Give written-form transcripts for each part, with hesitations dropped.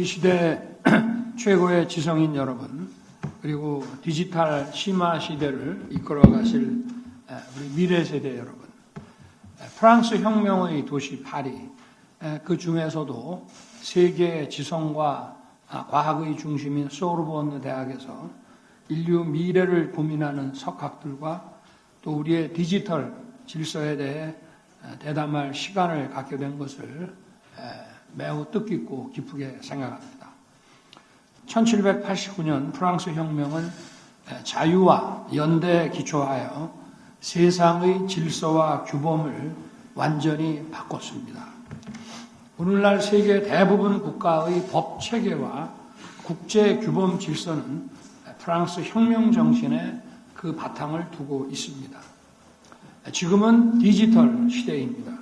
우리 시대 최고의 지성인 여러분, 그리고 디지털 심화 시대를 이끌어 가실 우리 미래 세대 여러분, 프랑스 혁명의 도시 파리, 그 중에서도 세계 지성과 과학의 중심인 소르본 대학에서 인류 미래를 고민하는 석학들과 또 우리의 디지털 질서에 대해 대담할 시간을 갖게 된 것을 매우 뜻깊고 기쁘게 생각합니다. 1789년 프랑스 혁명은 자유와 연대에 기초하여 세상의 질서와 규범을 완전히 바꿨습니다. 오늘날 세계 대부분 국가의 법 체계와 국제 규범 질서는 프랑스 혁명 정신에 그 바탕을 두고 있습니다. 지금은 디지털 시대입니다.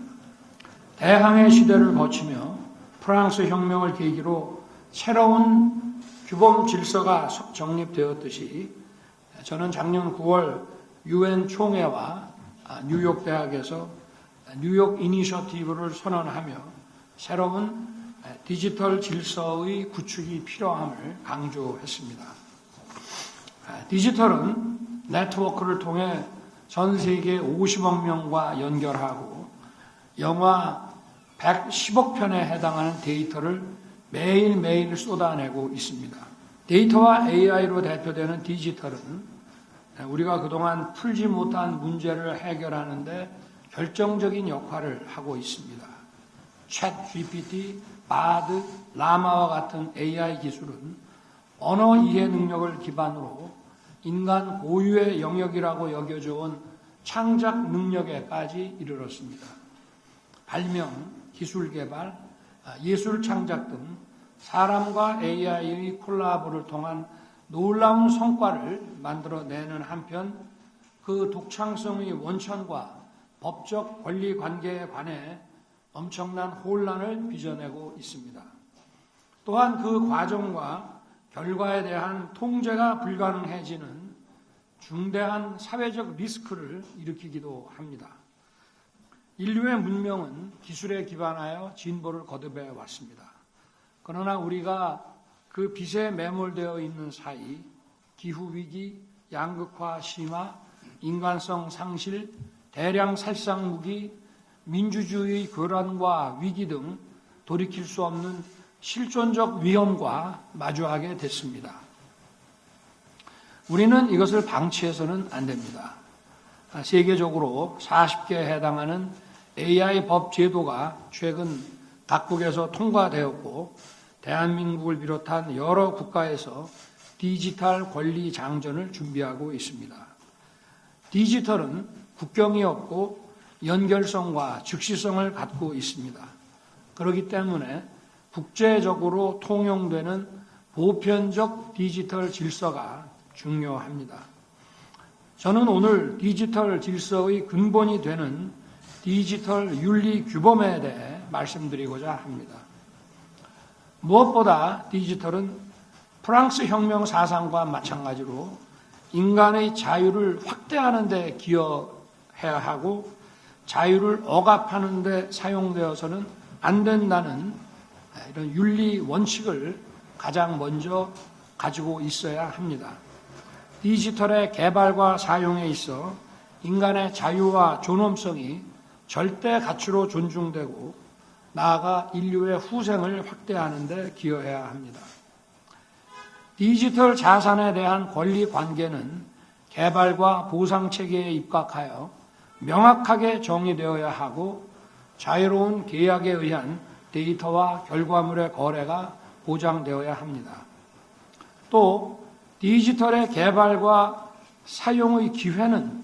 대항해 시대를 거치며 프랑스 혁명을 계기로 새로운 규범 질서가 정립되었듯이 저는 작년 9월 UN 총회와 뉴욕 대학에서 뉴욕 이니셔티브를 선언하며 새로운 디지털 질서의 구축이 필요함을 강조했습니다. 디지털은 네트워크를 통해 전 세계 50억 명과 연결하고 영화 110억 편에 해당하는 데이터를 매일매일 쏟아내고 있습니다. 데이터와 AI로 대표되는 디지털은 우리가 그동안 풀지 못한 문제를 해결하는 데 결정적인 역할을 하고 있습니다. 챗 GPT, 바드, 라마와 같은 AI 기술은 언어 이해 능력을 기반으로 인간 고유의 영역이라고 여겨져 온 창작 능력에까지 이르렀습니다. 발명, 기술 개발, 예술 창작 등 사람과 AI의 콜라보를 통한 놀라운 성과를 만들어내는 한편 그 독창성의 원천과 법적 권리 관계에 관해 엄청난 혼란을 빚어내고 있습니다. 또한 그 과정과 결과에 대한 통제가 불가능해지는 중대한 사회적 리스크를 일으키기도 합니다. 인류의 문명은 기술에 기반하여 진보를 거듭해 왔습니다. 그러나 우리가 그 빚에 매몰되어 있는 사이 기후위기, 양극화 심화, 인간성 상실, 대량 살상 무기, 민주주의 교란과 위기 등 돌이킬 수 없는 실존적 위험과 마주하게 됐습니다. 우리는 이것을 방치해서는 안 됩니다. 세계적으로 40개에 해당하는 AI 법 제도가 최근 각국에서 통과되었고 대한민국을 비롯한 여러 국가에서 디지털 권리 장전을 준비하고 있습니다. 디지털은 국경이 없고 연결성과 즉시성을 갖고 있습니다. 그렇기 때문에 국제적으로 통용되는 보편적 디지털 질서가 중요합니다. 저는 오늘 디지털 질서의 근본이 되는 디지털 윤리 규범에 대해 말씀드리고자 합니다. 무엇보다 디지털은 프랑스 혁명 사상과 마찬가지로 인간의 자유를 확대하는 데 기여해야 하고 자유를 억압하는 데 사용되어서는 안 된다는 이런 윤리 원칙을 가장 먼저 가지고 있어야 합니다. 디지털의 개발과 사용에 있어 인간의 자유와 존엄성이 절대 가치로 존중되고 나아가 인류의 후생을 확대하는 데 기여해야 합니다. 디지털 자산에 대한 권리 관계는 개발과 보상 체계에 입각하여 명확하게 정의되어야 하고 자유로운 계약에 의한 데이터와 결과물의 거래가 보장되어야 합니다. 또 디지털의 개발과 사용의 기회는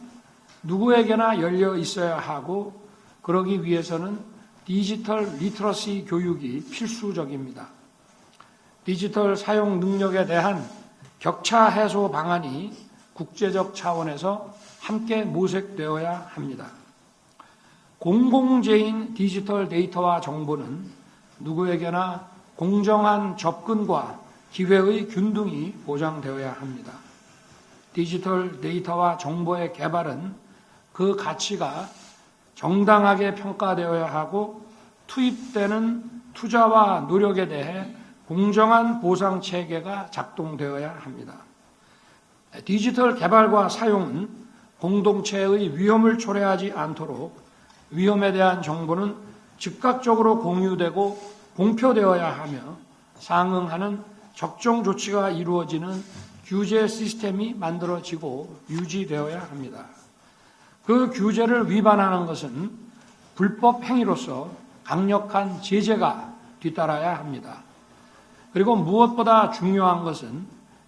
누구에게나 열려 있어야 하고 그러기 위해서는 디지털 리터러시 교육이 필수적입니다. 디지털 사용 능력에 대한 격차 해소 방안이 국제적 차원에서 함께 모색되어야 합니다. 공공재인 디지털 데이터와 정보는 누구에게나 공정한 접근과 기회의 균등이 보장되어야 합니다. 디지털 데이터와 정보의 개발은 그 가치가 정당하게 평가되어야 하고 투입되는 투자와 노력에 대해 공정한 보상 체계가 작동되어야 합니다. 디지털 개발과 사용은 공동체의 위험을 초래하지 않도록 위험에 대한 정보는 즉각적으로 공유되고 공표되어야 하며 상응하는 적정 조치가 이루어지는 규제 시스템이 만들어지고 유지되어야 합니다. 그 규제를 위반하는 것은 불법 행위로서 강력한 제재가 뒤따라야 합니다. 그리고 무엇보다 중요한 것은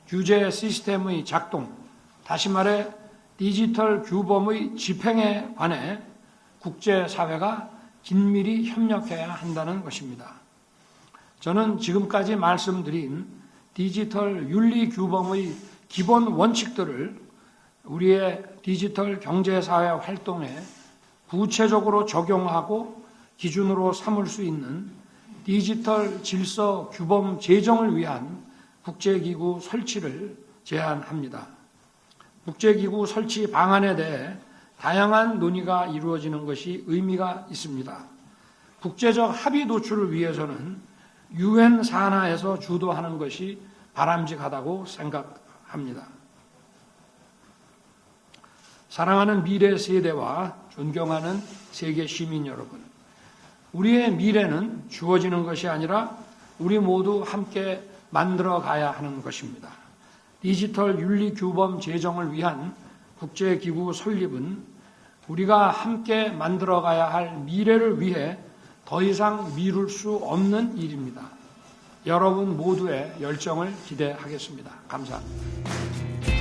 규제 시스템의 작동, 다시 말해 디지털 규범의 집행에 관해 국제사회가 긴밀히 협력해야 한다는 것입니다. 저는 지금까지 말씀드린 디지털 윤리 규범의 기본 원칙들을 우리의 디지털 경제사회 활동에 구체적으로 적용하고 기준으로 삼을 수 있는 디지털 질서 규범 제정을 위한 국제기구 설치를 제안합니다. 국제기구 설치 방안에 대해 다양한 논의가 이루어지는 것이 의미가 있습니다. 국제적 합의 도출을 위해서는 유엔 산하에서 주도하는 것이 바람직하다고 생각합니다. 사랑하는 미래 세대와 존경하는 세계 시민 여러분, 우리의 미래는 주어지는 것이 아니라 우리 모두 함께 만들어 가야 하는 것입니다. 디지털 윤리 규범 제정을 위한 국제기구 설립은 우리가 함께 만들어 가야 할 미래를 위해 더 이상 미룰 수 없는 일입니다. 여러분 모두의 열정을 기대하겠습니다. 감사합니다.